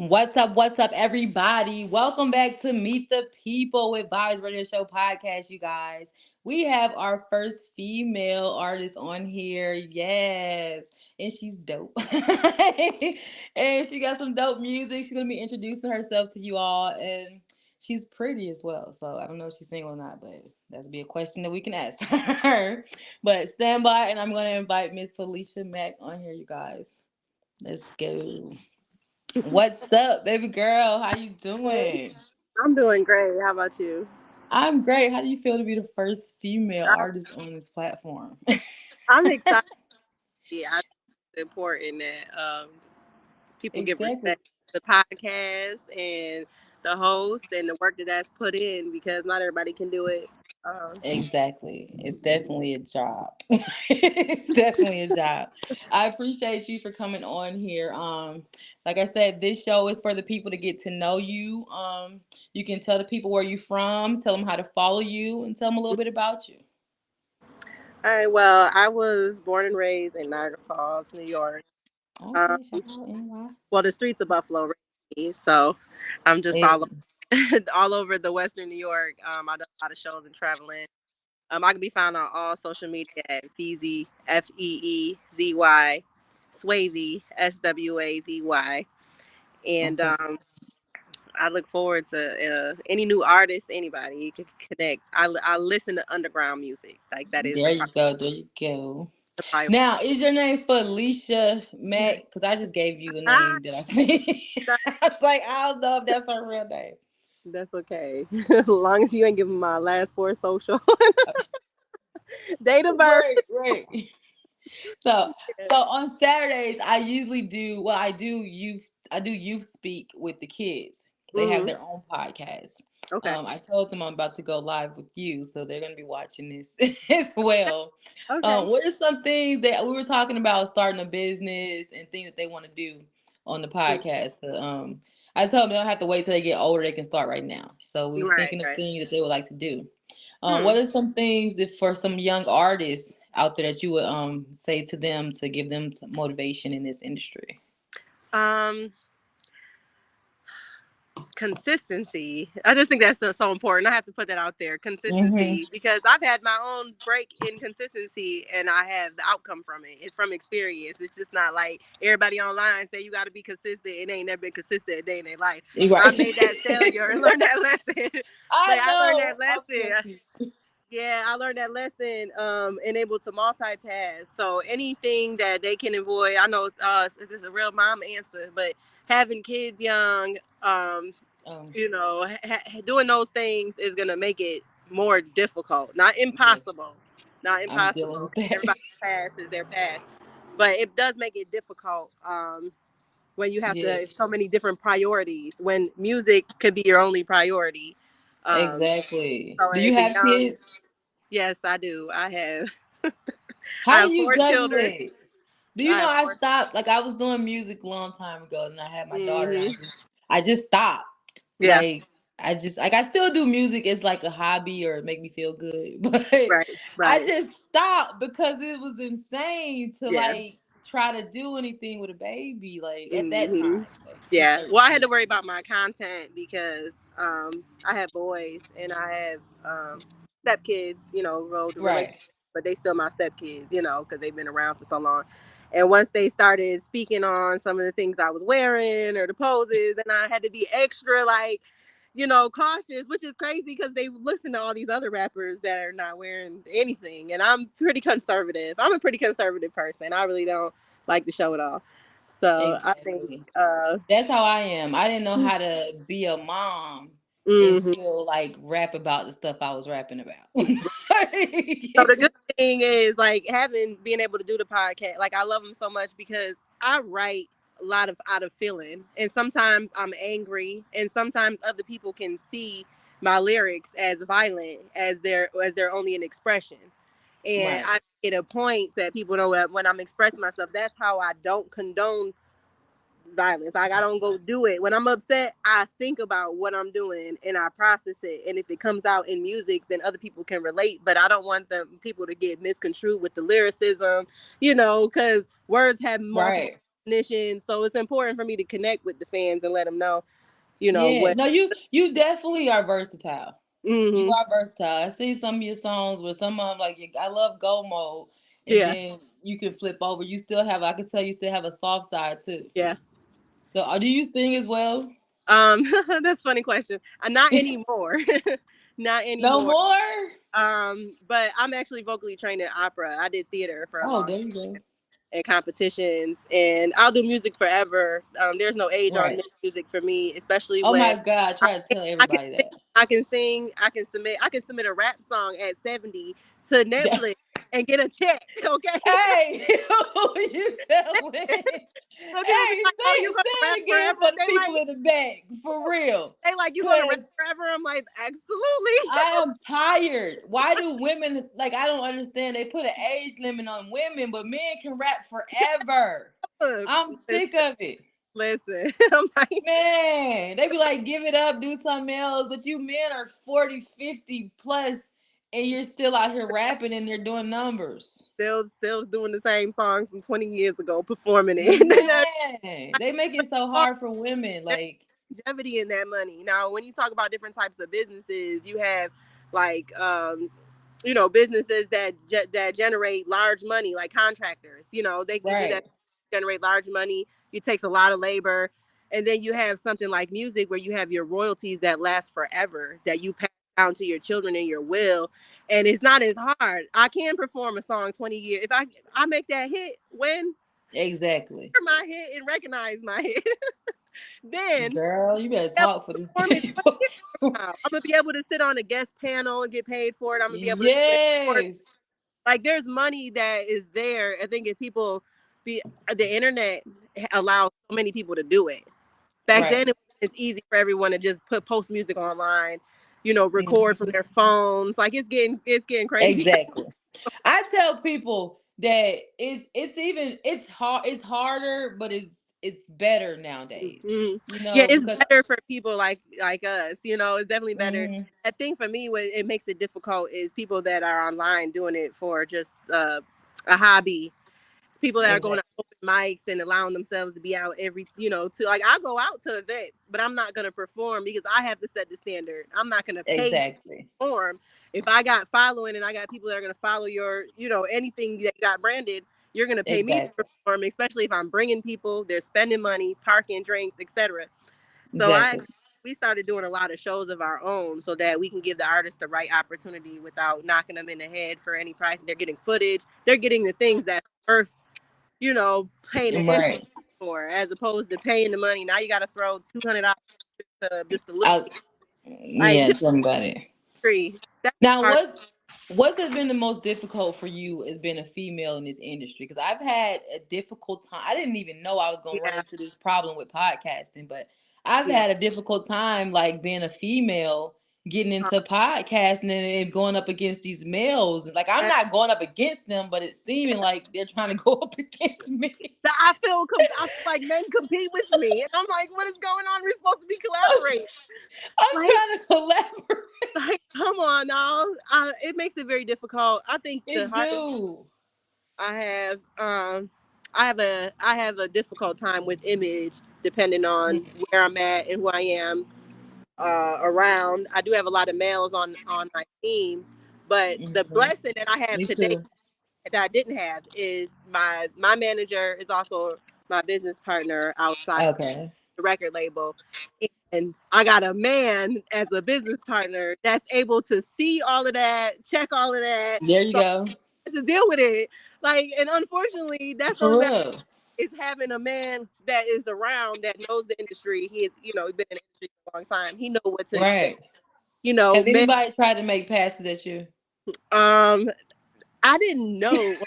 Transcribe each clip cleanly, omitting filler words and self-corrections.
What's up, everybody? Welcome back to Meet the People with Vibes Radio Show podcast, you guys. We have our first female artist on here. Yes. And she's dope. And she got some dope music. She's going to be introducing herself to you all. And she's pretty as well. So I don't know if she's single or not, but that's be a question that we can ask her. But stand by, and I'm going to invite Miss Felicia Mack on here, you guys. Let's go. What's up, baby girl? How you Hey, doing? I'm doing great. How about you? I'm great. How do you feel to be the first female Uh, artist on this platform? I'm excited. I think it's important that people give Exactly. respect to the podcast and the host and the work that's put in because not everybody can do it. Um, Exactly. It's definitely a job. It's definitely a job. I appreciate you for coming on here. Like I said, this show is for the people to get to know you. You can tell the people where you're from, tell them how to follow you, and tell them a little bit about you. all right. Well, I was born and raised in Niagara Falls, New York. Um, Okay, shout out NY. well, the streets of Buffalo raised me, so I'm just all all over the Western New York. I do a lot of shows and traveling. I can be found on all social media at Feezy, Feezy, Swavy, Swavy. And That's a I look forward to any new artists, anybody you can connect. I listen to underground music. Like that is There you go. There you go. the priority. Now, is your name Felicia Mack? Because I just gave you a Ah, name that I think. I was like, I don't know if that's her real name. that's okay. As long as you ain't giving my last four social date of birth. Right, right. So, so on Saturdays, I usually do. Well, I do youth. I do youth speak with the kids. They have Hmm. their own podcast. Okay. I told them I'm about to go live with you, so they're gonna be watching this as well. Okay. What are some things that we were talking about starting a business and things that they want to do on the podcast? So, I told them they don't have to wait till they get older; they can start right now. So we was Right. thinking of Right. things that they would like to do. Hmm. What are some things that for some young artists out there that you would say to them to give them some motivation in this industry? Um. Consistency. I just think that's so important. I have to put that out there. Mm-hmm. Consistency, because I've had my own break in consistency and I have the outcome from it. It's from experience. It's just not like everybody online say you got to be consistent. It ain't never been consistent a day in their life. I Right. made that failure and learned that lesson. But I I learned know. that I feel lesson. you. Yeah, I learned that lesson and able to multitask. So anything that they can avoid, I know this is a real mom answer, but having kids young, Um, doing those things is gonna make it more difficult. Not yes, impossible, not I'm dealing impossible. with that. Everybody's path is their path, but it does make it difficult when you have Yeah, to so many different priorities. When music could be your only priority. Um, exactly. so Do you as a have young, kids? yes, I do. I have. I How do have you four children. juggle it? Do you I know have I four. stopped? Like I was doing music a long time ago, and I had my daughter, and Hmm. I just stopped. Yeah. Like I just like I still do music as like a hobby or make me feel good, but Right. I Right. just stopped because it was insane to Yeah. like try to do anything with a baby like at that Hmm. time, like Yeah. Well, I had 213. to worry about my content because I have boys and I have stepkids. Road the relationship, Right. but they still my stepkids. Because they've been around for so long. And once they started speaking on some of the things I was wearing or the poses, then I had to be extra like cautious, which is crazy because they listen to all these other rappers that are not wearing anything. And I'm pretty conservative. I'm a pretty conservative person. I really don't like to show it all. So I think, Exactly. That's how I am. I didn't know how to be a mom and mhm. still like rap about the stuff I was rapping about. So the good thing is like being able to do the podcast. Like I love them so much because I write a lot of out of feeling, and sometimes I'm angry, and sometimes other people can see my lyrics as violent as they're only an expression. And Right. I get a point that people know that when I'm expressing myself, that's how I don't condone violence. Like I don't go do it. When I'm upset, I think about what I'm doing and I process it. And if it comes out in music, then other people can relate. But I don't want people to get misconstrued with the lyricism, because words have multiple Right. definition. So it's important for me to connect with the fans and let them know, you know, Yeah, what. no, you definitely are versatile. You Hmm. are versatile. I see some of your songs where some of them like I love Go Mode, and Yeah. then you can flip over. You still have, I can tell you still have a soft side too. Yeah. So do you sing as well? Um, that's a funny question. Not anymore. Not No anymore. more. But I'm actually vocally trained in opera. I did theater for a Oh, long there time you go. and competitions, and I'll do music forever. There's no age on Right. music for me, especially Oh when my God, I I try to tell I can everybody sing, that. I can sing, I can submit a rap song at 70 to Netflix and get a check. Okay. Hey, you telling? When people be Hey, like, "Oh, you say gonna rap it again forever?" for the They people like, in the back, for real. they like, "You gonna rap Cause forever?" I'm like, "Absolutely." I am tired. Why do women like? I don't understand. They put an age limit on women, but men can rap forever. Look, I'm sick listen, of it. listen. I'm like, Man, they be like, give it up, do something else. But you men are 40, 50 plus, and you're still out here rapping and they're doing numbers. still doing the same song from 20 years ago, performing it. Man, they make it so hard for women. There's Like, longevity in that money. Now, when you talk about different types of businesses, you have like businesses that generate large money, like contractors. They can do that, right, generate large money. It takes a lot of labor, and then you have something like music where you have your royalties that last forever, that you pass down to your children in your will, and it's not as hard. I can perform a song 20 years if I make that hit when exactly. my hit and recognize my hit, then Girl, you better able talk for to this perform it 20 table. years from now. I'm gonna be able to sit on a guest panel and get paid for it. I'm gonna be able to do it. Yes, Like there's money that is there. I think if people be the internet allows so many people to do it. Back right. then it's easy for everyone to just post music online, record from Mhm. their phones. Like it's getting crazy. Exactly. I tell people that it's hard, it's harder, but it's better nowadays. Mhm. You Yeah, know, it's because better for people like us. It's definitely better. mhm, I think for me, what it makes it difficult is people that are online doing it for just a hobby. People that are going exactly, to open mics and allowing themselves to be out to like I go out to events, but I'm not going to perform because I have to set the standard. I'm not going to pay you to exactly, perform. If I got following and I got people that are going to follow anything that you got branded, you're going to pay me to exactly, perform, especially if I'm bringing people, they're spending money, parking, drinks, etc. So exactly, we started doing a lot of shows of our own so that we can give the artist the right opportunity without knocking them in the head for any price. They're getting footage. They're getting the things that are worth, paying the entry right. for, as opposed to paying the money. Now you got to throw $200 just to look. I Like Yeah, just tell me about it. free. That's Now, hard. what's it been the most difficult for you as being a female in this industry? Because I've had a difficult time. I didn't even know I was going to run Yeah, into this problem with podcasting, but I've yeah. had a difficult time like being a female getting Uh, into podcasting and going up against these males. Like I'm that- not going up against them, but it's seeming like they're trying to go up against me. I feel like men compete with me, and I'm like, what is going on? We're supposed to be collaborating. I'm Like, trying to collaborate. come on now. It makes it very difficult. I think the It hardest do. I have I have a difficult time with image depending on where I'm at and who I am around. I do have a lot of males on my team, but the Mm-hmm. blessing that I have Me today too. that I didn't have is my manager is also my business partner outside Okay. the record label. And I got a man as a business partner that's able to see all of that, check all of that. There you So go. to deal with it. And unfortunately, that's the For only way real. is having a man that is around that knows the industry. He is, been in the industry for a long time. He know what to expect. Right. Have Men. anybody tried to make passes at you? Um, I didn't know.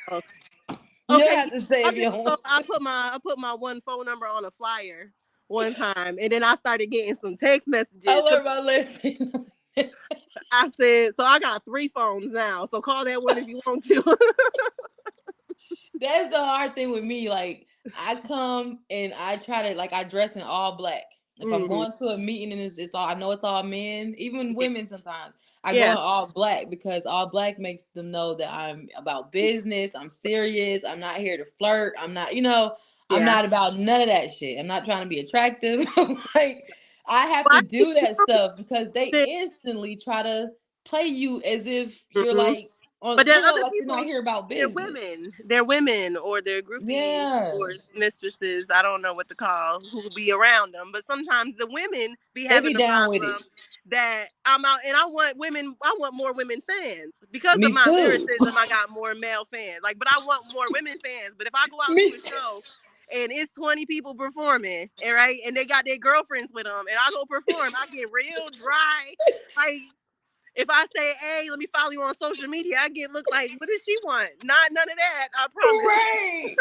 You don't Okay, have to say I if you didn't don't know. want I to. put my one phone number on a flyer one time, and then I started getting some text I messages learned because about listening. I said, so I got 3 phones now. So call that one if you want to. That's the hard thing with me. Like I come and I try to like I dress in all black. If I'm Hmm. going to a meeting and it's all I know it's all men, even Yeah, women sometimes. I go yeah, in all black because all black makes them know that I'm about business, I'm serious, I'm not here to flirt, I'm not, I'm Yeah. not about none of that shit. I'm not trying to be attractive. Like, I have Well, to I think, do that stuff because they that- instantly try to play you as if you're mhm. like on, But there are other like you're not people. here about They're business. women. They're women, or they're groupies, Yeah. or mistresses. I don't know what to call who be around them. But sometimes the women be They having be the down with it. problem that I'm out, and I want women. I want more women fans because of Me my too. lyricism. I got more male fans. Like, but I want more women fans. But if I go out to Me a too. show and it's 20 people performing, and right, and they got their girlfriends with them, and I go perform, I get real dry. Like, if I say, "Hey, let me follow you on social media," I get looked like, "What does she want?" Not none of that. I promise. Right.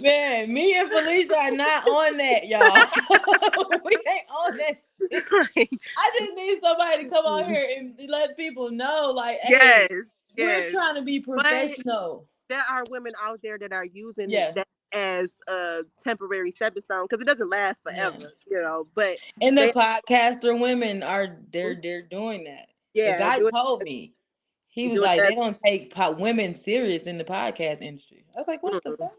Man, me and Felicia are not on that, y'all. We ain't on that shit. Like, I just need somebody to come on here and let people know, like, yes, hey, we're yes. trying to be But professional. there are women out there that are using Yeah. that as a temporary stepping stone because it doesn't last Yeah. forever, you know. But And the they, podcaster women are they're doing that. The yeah, guy told me. He was doing like, that. they don't take women serious in the podcast industry. I was like, what the Mm-mm. fuck?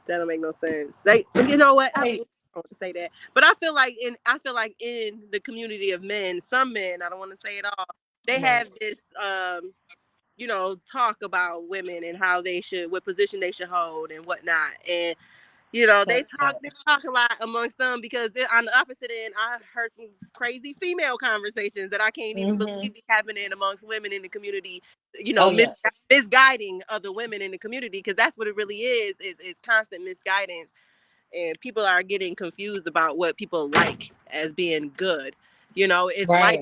That don't make no sense. Like, you know what? I Like, don't want to say that, but I feel like in the community of men, some men, I don't want to say it all, they right. have this talk about women and how they should, what position they should hold and whatnot. And they That's talk that. they talk a lot amongst them because on the opposite end, I heard some crazy female conversations that I can't even believe Mm-hmm. be happening amongst women in the community. Oh yeah. Misguiding other women in the community because that's what it really is constant misguidance, and people are getting confused about what people like as being good. It's like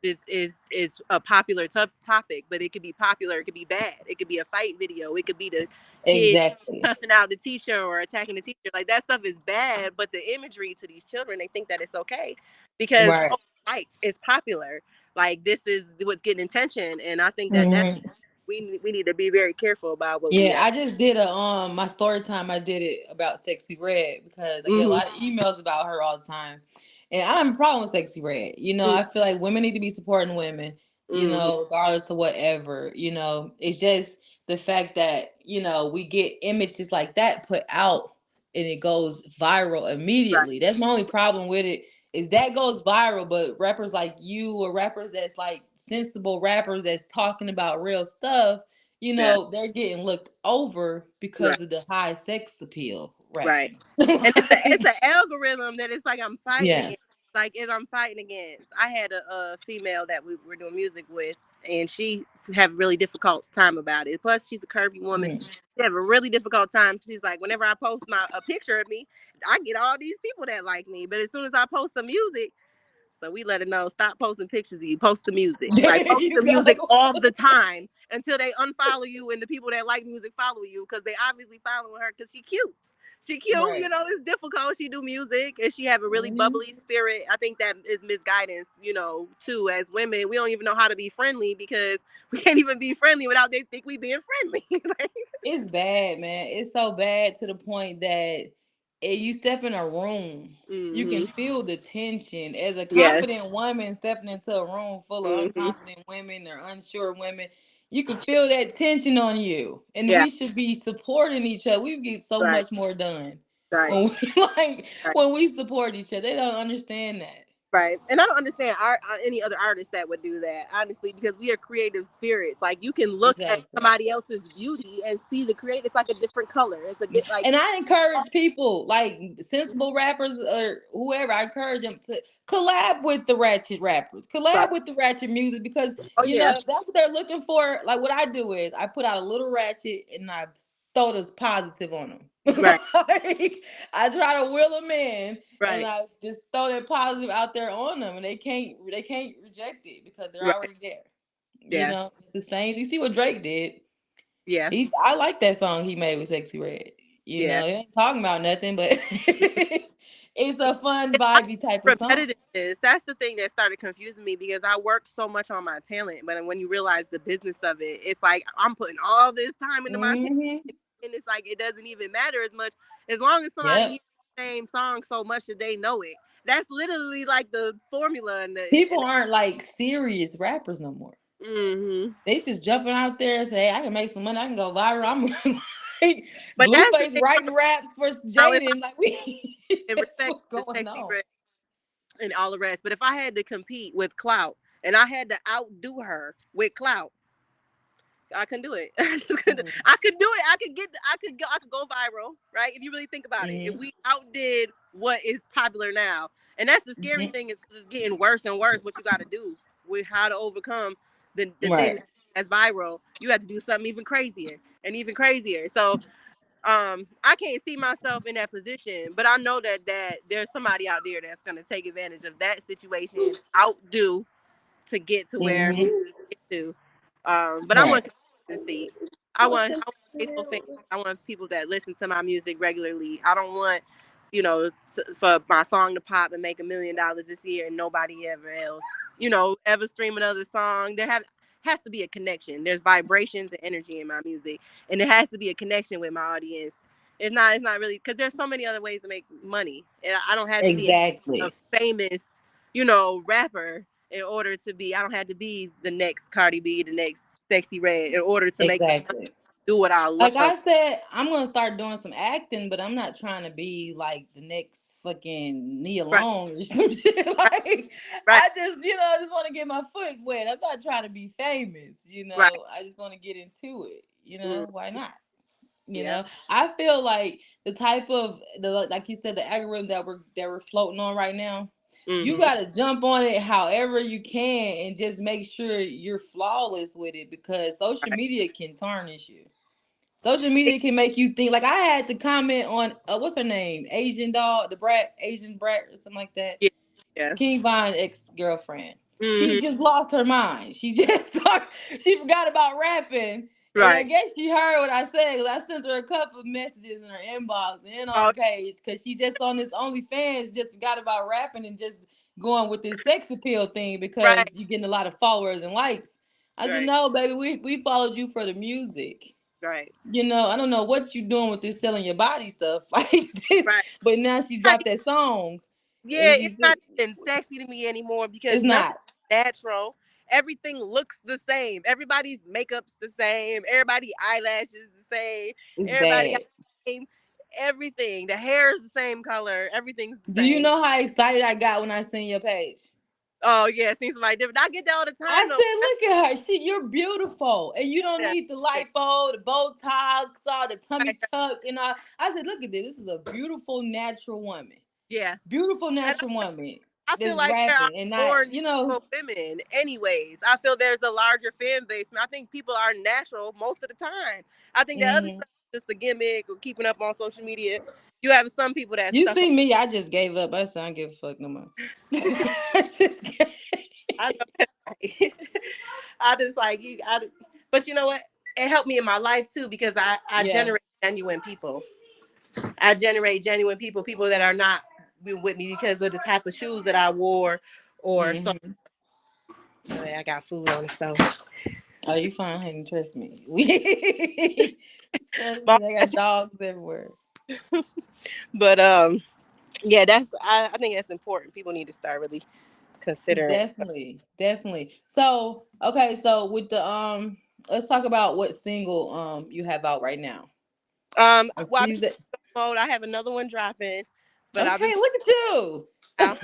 Right. is a popular topic, but it could be popular, it could be bad, it could be a fight video, it could be the kid Exactly. cussing out the teacher or attacking the teacher. Like, that stuff is bad, but the imagery to these children, they think that it's okay because, Right. oh, like, it's popular. Like, this is what's getting attention, and I think that Mm-hmm. we need to be very careful about what we Yeah, ask. I just did a my story time. I did it about Sexy Red because I get a Mm-hmm. lot of emails about her all the time, and I don't have a problem with Sexy Red. I feel like women need to be supporting women. Mm-hmm. Regardless of whatever. It's just the fact that we get images like that put out and it goes viral Right. immediately. That's my only problem with it. Is that goes viral, but rappers like you or rappers that's like sensible rappers that's talking about real stuff, Yeah. they're getting looked over Right. because of the high sex appeal Right. rapping. And it's Like, an algorithm that it's like I'm fighting yeah. against. Like, as I'm fighting against. I had a female that we were doing music with, and she had a really difficult time about it. Plus, she's a curvy woman. Mm. She have a really difficult time. She's like, whenever I post a picture of me, I get all these people that like me. But as soon as I post some music, so we let her know, stop posting pictures of you, post the music. Like, There post you the music go. all the time until they unfollow you and the people that like music follow you because they obviously following her because she cute. She cute, Right. it's difficult. She do music and she have a really Mhm. bubbly spirit. I think that is misguidance, too. As women, we don't even know how to be friendly because we can't even be friendly without they think we being friendly. Like, It's bad, man. It's so bad to the point that if you step in a room, you can mm-hmm. feel the tension. As a Yes. confident woman stepping into a room full of Mm-hmm. unconfident women or unsure women, you can feel that tension on you. And Yeah. we should be supporting each other. We get so Right. much more done Right. when we like Right. when we support each other. They don't understand that. Right. And I don't understand any other artist that would do that, honestly, because we are creative spirits. Like, you can look at Exactly. somebody else's beauty and see the create. It's like a different color. It's like, And I encourage people, like sensible rappers or whoever, I encourage them to collab with the ratchet rappers, right. collab with the ratchet music because Oh, yeah. if that's what they're looking for. Like, what I do is I put out a little ratchet and I throw this positive on them. Right. Like, I try to wheel them in and Right. I just throw that positive out there on them, and they can't reject it because they're Right. already there. Yeah. It's the same. You see what Drake did? Yeah. I like that song he made with Sexy Red. Yeah. It ain't talking about nothing, but it's a fun, I vibey type of song. repetitiveness. That's the thing that started confusing me because I worked so much on my talent, but when you realize the business of it, it's like I'm putting all this time into my talent, Hmm. and it's like it doesn't even matter as much as long as somebody Yep. hears the same song so much that they know it. That's literally like the formula People aren't like serious rappers no more. mm-hmm. They just jumping out there and say, hey, I can make some money. I can go viral. I'm like But that's the Blueface thing writing raps for now. If I Jaden. Like we, in that's respect what's to going sexy on. red and all the rest, but if I had to compete with clout and I had to outdo her with clout, I can do it. Mm-hmm. I could do it. I could get. I could go viral, right? If you really think about it, if Mm-hmm. we outdid what is popular now, and that's the scary Mm-hmm. thing is 'cause it's getting worse and worse. What you got to do with how to overcome the thing Right. that's viral, you have to do something even crazier and even crazier. So I can't see myself in that position, but I know that there's somebody out there that's gonna take advantage of that situation, outdo to get to where Mm-hmm. get to. But I Right. want consistency. I want faithful fans. I want people that listen to my music regularly. I don't want, for my song to pop and make $1 million this year and nobody ever else, ever stream another song. Has to be a connection. There's vibrations and energy in my music, and there has to be a connection with my audience. It's not really because there's so many other ways to make money, and I don't have to be a Exactly. famous, rapper in order to be. I don't have to be the next Cardi B, the next Sexy Red in order to make some money, Exactly. do what I Like love. I said, I'm gonna start doing some acting, but I'm not trying to be like the next fucking Nia Right, Long or some shit. right, Like right, I just, I just want to get my foot wet. I'm not trying to be famous. right. I just want to get into it. Mm, Why not? yeah. I feel like the type of like you said, the algorithm that we're floating on right now. You Mm-hmm. gotta jump on it however you can and just make sure you're flawless with it because social Right. media can tarnish you. Social media can make you think. Like I had to comment on what's her name, Asian dog, the brat, Asian brat, or something like that. Yeah. Yeah. King Von ex girlfriend. She Mm-hmm. just lost her mind. She just she forgot about rapping, and I Right. guess she heard what I said because I sent her a couple of messages in her inbox and on Oh, her page because she just on this OnlyFans just forgot about rapping and just going with this sex appeal thing right. because you're getting a lot of followers and likes. I said, Right. no, baby, we followed you for the music. Right. I don't know what you doing with this selling your body stuff like this, Right. but now she Not dropped that song, and Yeah, she it's not said, even sexy to me anymore because it's nothing's not. natural. Everything looks the same. Everybody's makeup's the same. Everybody eyelashes the same. It's Everybody got bad. the same everything. The hair is the same color. Everything's the Do you same. know how excited I got when I seen your page? Oh yeah, it seems somebody different. I get that all the I time though. said, look at her. You're beautiful, and you don't Yeah, need the lipo, the Botox, all the tummy right, tuck, and all. I said, look at this. This is a beautiful natural woman. yeah. Beautiful And natural woman I feel that's like there are rapping, and not, more natural women, anyways. I feel there's a larger fan base. I think people are natural most of the time. I think the other mhm. stuff is just a gimmick or keeping up on social media. You have some people that You stuff. see me, I just gave up. I said, I don't give a fuck no more. I just I know that's right. I just like you. But you know what? It helped me in my life too because I yeah. generate genuine people. I generate genuine people, people that are not with me because of the type of shoes that I wore, or so. Hmm. I got food on the stove. Oh, you fine, honey. Trust me. We trust But me. I got dogs everywhere. but yeah, I think that's important. People need to start really considering. Definitely, definitely. So, okay, so with the let's talk about what single you have out right now. I Well, I've see been that. mode. I have another one dropping, but I've been Okay, look at you. out.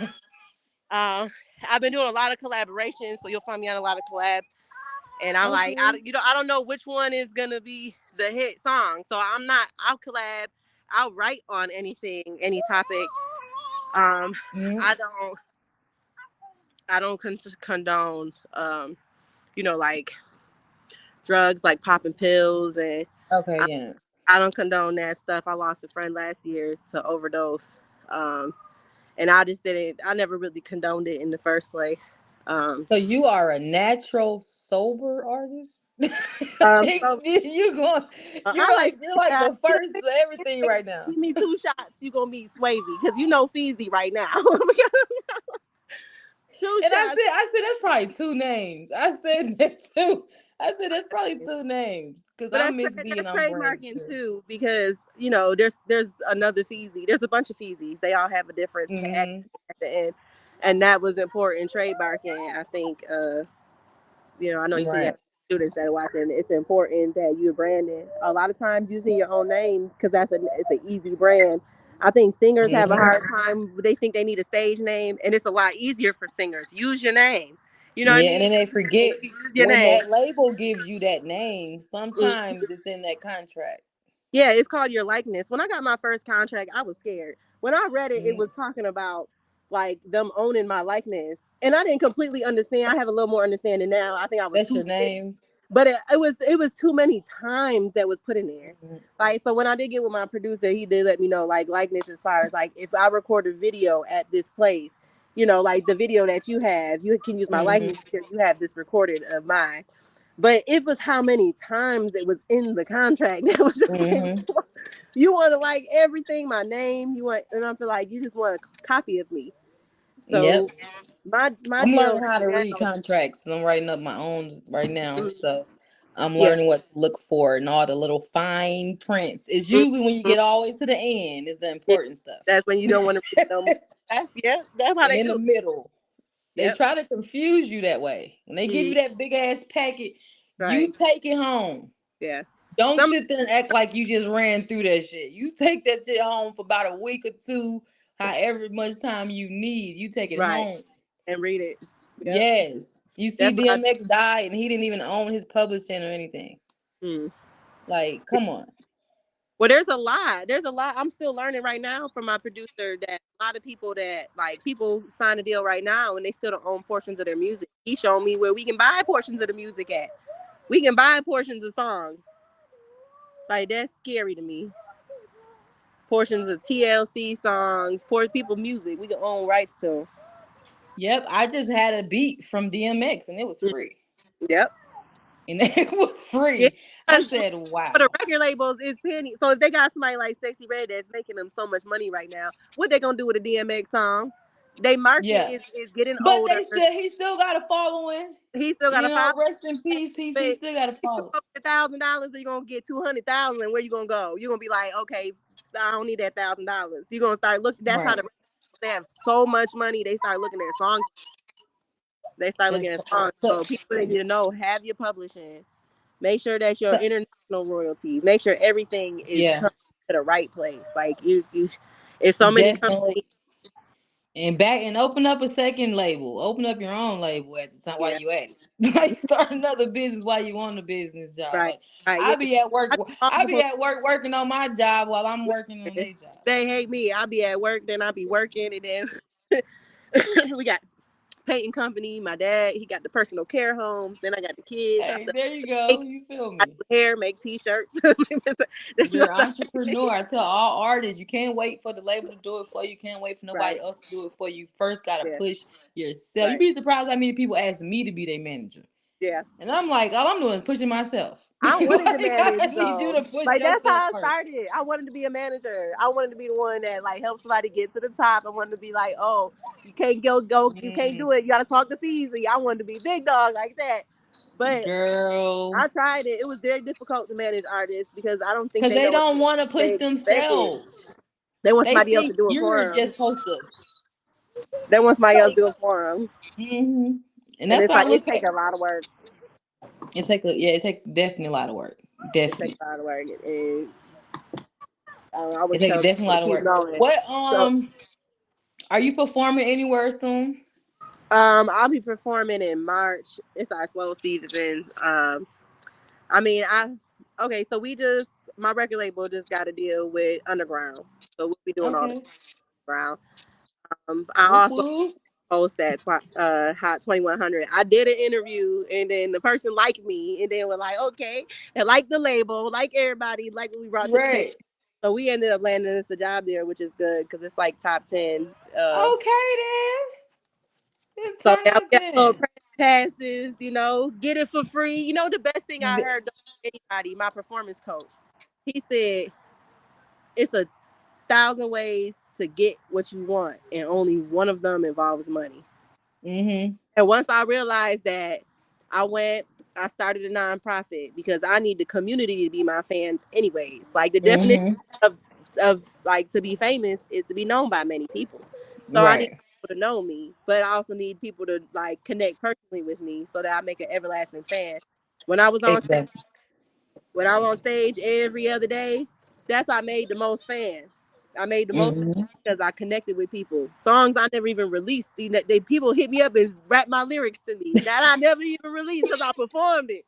Um, I've been doing a lot of collaborations, so you'll find me on a lot of collabs. And I'm like, Okay. I don't know which one is gonna be the hit song, so I'm not. I'll collab. I'll write on anything, any topic. Um, Mhm. I don't. I don't condone. Like drugs, like popping pills, and Okay, I, yeah. I don't condone that stuff. I lost a friend last year to overdose, and I just didn't. I never really condoned it in the first place. Um, So you are a natural sober artist. Like, so you going? I like You're like that. the first for everything right now. Give me 2 shots, you gonna be Swavy because you know Feezy right now. 2 shots. I said that's probably two names. I said that too. I said that's probably two names because But I'm Miss B and that's I'm Brandy trademarking too. too because there's another Feezy. There's a bunch of Feezys. They all have a different at Hmm. the end, and that was important trademarking. I think. I know you said you have Right. students that are watching, it's important that you're branding. A lot of times using your own name because it's an easy brand. I think singers have a Hmm. hard time. They think they need a stage name, and it's a lot easier for singers. Use your name. You know what I Yeah, and mean? then they forget Use your when name. that label gives you that name, Mm. sometimes it's in that contract. Yeah, it's called your likeness. When I got my first contract, I was scared. When I read it, it Mhm. was talking about like them owning my likeness, and I didn't completely understand. I have a little more understanding now. I think I was That's too your scared, name. but it was too many times that was put in there. Mhm. Like, so when I did get with my producer, he did let me know like likeness as far as like if I record a video at this place, like the video that you can use my Mhm. likeness because you have this recorded of mine. But it was how many times it was in the contract. It was just like Mhm. you want to like everything, my name, you want, and I feel like you just want a copy of me. Yep. So my I'm deal learning how right to read now, contracts, and I'm writing up my own right now. mm, So I'm yeah, learning what to look for and all the little fine prints. It's mm, usually when you mm, get all the way to the end is the mm. important stuff. That's when you don't want to read no more. That's how And they in the do. middle, they Yep. try to confuse you that way. When they give Mm, you that big ass packet, right. you take it home. Yeah. Don't Some sit there and act like you just ran through that shit. You take that shit home for about a week or two, however much time you need. You take it right home. and read it. Yep. Yes. You see That's what I. DMX died and he didn't even own his publishing or anything. Mm. Like, come on. Well, there's a lot. There's a lot. I'm still learning right now from my producer that a lot of people that like people sign a deal right now and they still don't own portions of their music. He showed me where we can buy portions of the music at. We can buy portions of songs. Like that's scary to me. Portions of TLC songs, poor people music. We can own rights to. Yep. I just had a beat from DMX and it was Mm. free. Yep. And it was Yeah. free. I Because said, for the wow. record labels is penny. So if they got somebody like Sexy Red that's making them so much money right now, what they gonna do with a DMX song? They market Yeah. is getting But older. he still got a following. He still got You a know, follow. rest in peace. He But still got a you come follow. up with $1,000, you're gonna get 200,000. Where you gonna go? You're gonna be like, okay, I don't need that $1,000. You're gonna start looking. That's how Right. they have so much money. They start looking at songs. They start looking That's at songs. so So people that need to know, have your publishing. Make sure that your international royalties. Make sure everything is yeah, coming to the right place. Like you it's so many definitely. companies. And open up a second label. Open up your own label at the time while Yeah, you at it. Like start another business while you on the business job. right, Like right. I Yeah, be at work. I do I be multiple. at work working on my job while I'm working on their job. They hate me. I'll be at work, then I'll be working, and then we got painting company. My dad, he got the personal care homes. Then I got the kids. I Hey, said, there you go. make, You feel I me? do hair, make t-shirts. You're an entrepreneur. I tell all artists, you can't wait for the label to do it for you. You can't wait for nobody Right. else to do it for you. First, gotta Yeah. push yourself. You'd Right. be surprised how many people ask me to be their manager. Yeah. And I'm like, all I'm doing is pushing myself. I wanted to Like, manage I need you though. to push Like that's yourself how I first. started. I wanted to be a manager. I wanted to be the one that like helps somebody get to the top. I wanted to be like, oh, you can't you can't Mm, do it. You gotta talk to Feezy. I wanted to be big dog like that. But girl. I tried it. It was very difficult to manage artists because I don't think Because they they know what don't want to push they expect it. themselves. They want They somebody else to think do it you're for them. just supposed to, They want somebody else to like, do it for them. and And that's it's what I like it look takes at. a lot of work. It take definitely a lot of work. It takes Definitely. a lot of work. And I It always takes tell definitely a people lot to of keep work. going. What So are you performing anywhere soon? I'll be performing in March. It's our slow season. I mean, okay. So my record label just got a deal with Underground, so we'll be doing all the Okay. ground. I Whoop also whoop. host at Hot 2100. I did an interview, and then the person liked me, and then was like, okay, and like the label, like everybody, like what we brought to the table. Right. So we ended up landing us a job there, which is good because it's like top 10. Okay then. So Turn now up we got little then. press passes, get it for free. The best thing I Th- heard anybody, my performance coach, he said it's 1,000 ways to get what you want, and only one of them involves money. Mm-hmm. And once I realized that, I went, I started a nonprofit because I need the community to be my fans anyways. Like the definition Mm-hmm. of like to be famous is to be known by many people. So I need Right. people to know me, but I also need people to like connect personally with me so that I make an everlasting fan. When I was on stage, Exactly. when I was on stage every other day, that's how I made the most fans. I made the most Hmm. because I connected with people. Songs I never even released. They people hit me up and rap my lyrics to me that I never even released because I performed it.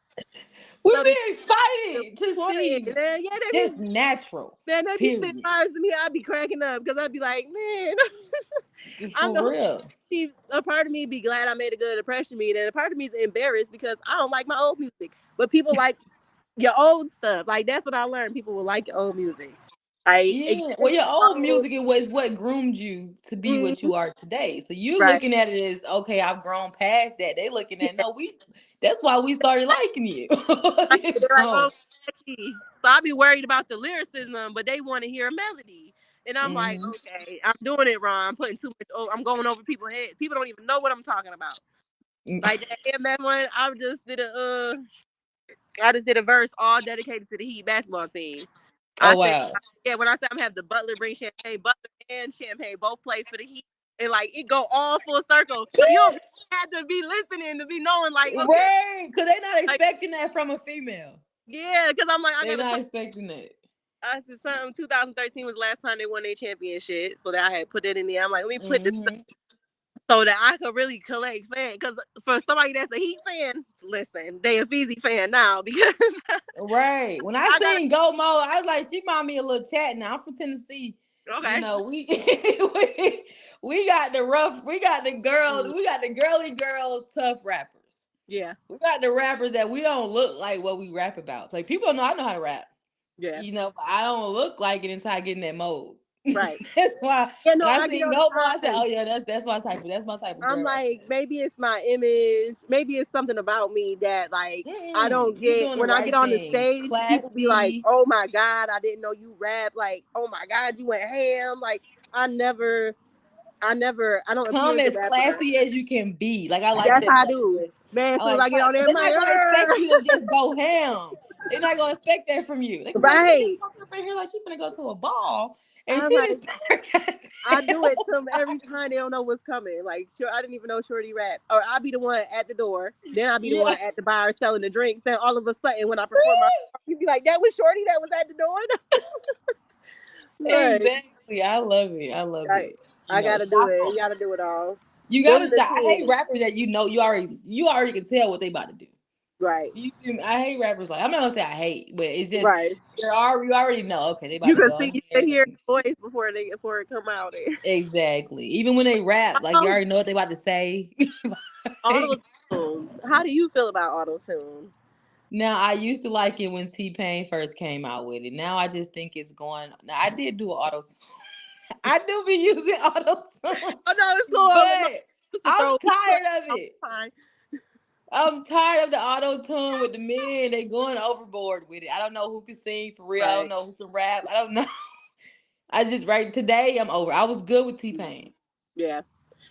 We So be the excited to important, see man. Yeah, they just be natural. man, they be spitting Period. bars to me. I'd be cracking up because I'd be like, man, I'm For the real. a part of me be glad I made a good impression of me, and a part of me is embarrassed because I don't like my old music. But people like your old stuff. Like that's what I learned. People will like your old music. Like it Yeah. Well, gets your old old. music it was what groomed you to be what Mhm. you are today. So you Right. looking at it as okay, I've grown past that. They looking at no, we. That's why we started liking you. Like, You they're like, oh, know? catchy. So I be worried about the lyricism, but they want to hear a melody. And I'm like, Hmm. okay, I'm doing it wrong. I'm putting too much. Oh, I'm going over people's heads. People don't even know what I'm talking about. Like that AMF one, I just did a verse all dedicated to the Heat basketball team. Oh I said, wow. yeah, when I said I'm gonna have the Butler bring champagne, Butler and champagne both play for the Heat, and like it go all full circle. So you don't have to be listening to be knowing, like, okay, Right, because they not like, expecting that from a female. yeah, because I'm like, I They gotta not talk. expecting that. I said something. 2013 was the last time they won their championship, so that I had put it in there. I'm like, let me put this stuff Hmm. so that I could really collect fans. Because for somebody that's a Heat fan, listen, they a Feezy fan now because Right. When I I got seen Go Mo, I was like, she mind me a little chat. Now I'm from Tennessee. You okay, know, we got the rough, we got the girl, mm, we got the girly girl tough rappers. yeah, We got the rappers that we don't look like what we rap about. Like people know I know how to rap. yeah, You know, but I don't look like it until I get in that mode. right. That's why Yeah, when no, I I get seen all the Go Mo, I said, time. oh yeah, that's my type of I'm girl right like, maybe it's my image. Maybe it's something about me that like there. I don't You get doing the when I get right on the thing. stage, people be like, Classy. oh my God, I didn't know you rap. Like, oh my God, you went ham. Like, I never I don't appear Come as a as rapper. classy as you can be. Like I like That's that how I type do. of person. Man, as I soon as like I get on there, because I'm they're like, not gonna expect "Arr!" you to just go ham. They're not gonna expect that from you. They can be like, she just Right. walked up in here like she's gonna go to a ball, and I'm she like, just I do it to them every time they don't know what's coming. Like, sure, I didn't even know Shorty rap. Or I'll be the one at the door. Then I'll be the yeah. one at the bar selling the drinks. Then all of a sudden, when I perform my, you be like, that was Shorty that was at the door. Right. Exactly. I love it. I love I, it. You I know, gotta do shop it. 'em. You gotta do it all. You gotta Building the shop. I hate team. rappers that you already can tell what they about to do. Right. I hate rappers like I'm not gonna say I hate, but it's just Right. you already know. Okay, they about You to can go see, in you here can hear and the voice before it come out. exactly. Even when they rap, like you already know what they about to say. Auto tune. How do you feel about auto tune? Now I used to like it when T Pain first came out with it. Now I just think it's going. Now I did do an auto. I do be using auto tune, Oh no, it's cool. No, I but used to I'm throw tired of all it. the time. I'm tired of the auto tune with the men. They going overboard with it. I don't know who can sing for real. I don't Right. know who can rap. I don't know. I just right today. I'm over. I was good with T Pain. Yeah.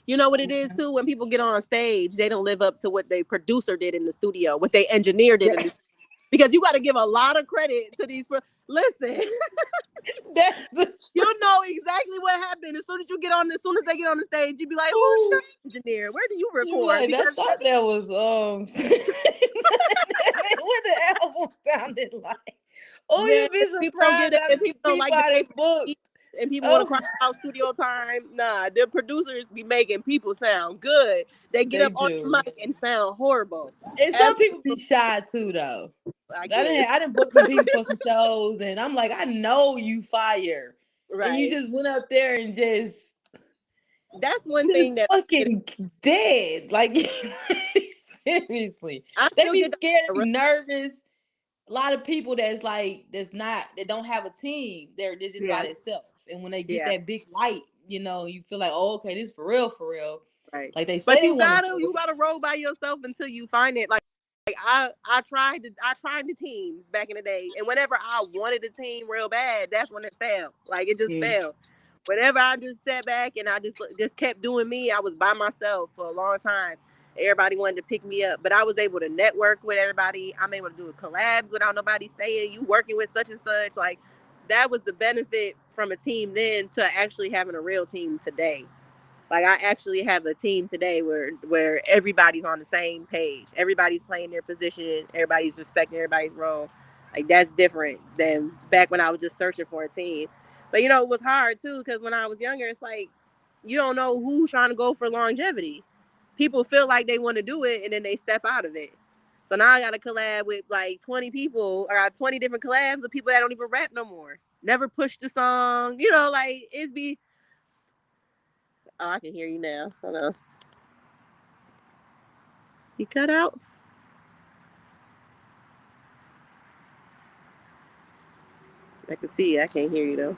You know what it is too? When people get on stage, they don't live up to what their producer did in the studio, what they engineer did in the because you got to give a lot of credit to these. Listen, That's the you know exactly what happened as soon as as soon as they get on the stage, you be like, "Who's your truth. engineer? Where do you You be record?" like, Because that's thought that was what the album sounded like. Oh, man, you'd be people don't get surprised it, how and many people don't people like to I pay done for the booked. and people want to Oh, cry about studio time. Nah, the producers be making people sound good. They get they up on the do. mic and sound horrible. And some people be Absolutely, shy too, though. I guess. I didn't book some people for some shows, and I'm like, I know you fire, and you Right. just went up there and That's one thing just that fucking dead. Like seriously, I they still be get. scared, they be nervous. A lot of people that don't have a team. They're just by Yeah, themselves, and when they get yeah, that big light, you feel like, oh, okay, this for real, for real. right. Like they say But they want to do you it. gotta roll by yourself until you find it. Like I tried the teams back in the day, and whenever I wanted a team real bad, that's when it failed. Like it just Mm. failed. Whenever I just sat back and I just kept doing me, I was by myself for a long time. Everybody wanted to pick me up, but I was able to network with everybody. I'm able to do collabs without nobody saying you working with such and such. Like that was the benefit from a team then to actually having a real team today. Like I actually have a team today where everybody's on the same page. Everybody's playing their position. Everybody's respecting everybody's role. Like that's different than back when I was just searching for a team. But it was hard too because when I was younger, it's like you don't know who's trying to go for longevity. People feel like they want to do it and then they step out of it. So now I got to collab with like 20 people. I got 20 different collabs of people that don't even rap no more. Never push the song. Like it's be. Oh, I can hear you now. Hold on. You cut out? I can see you. I can't hear you though.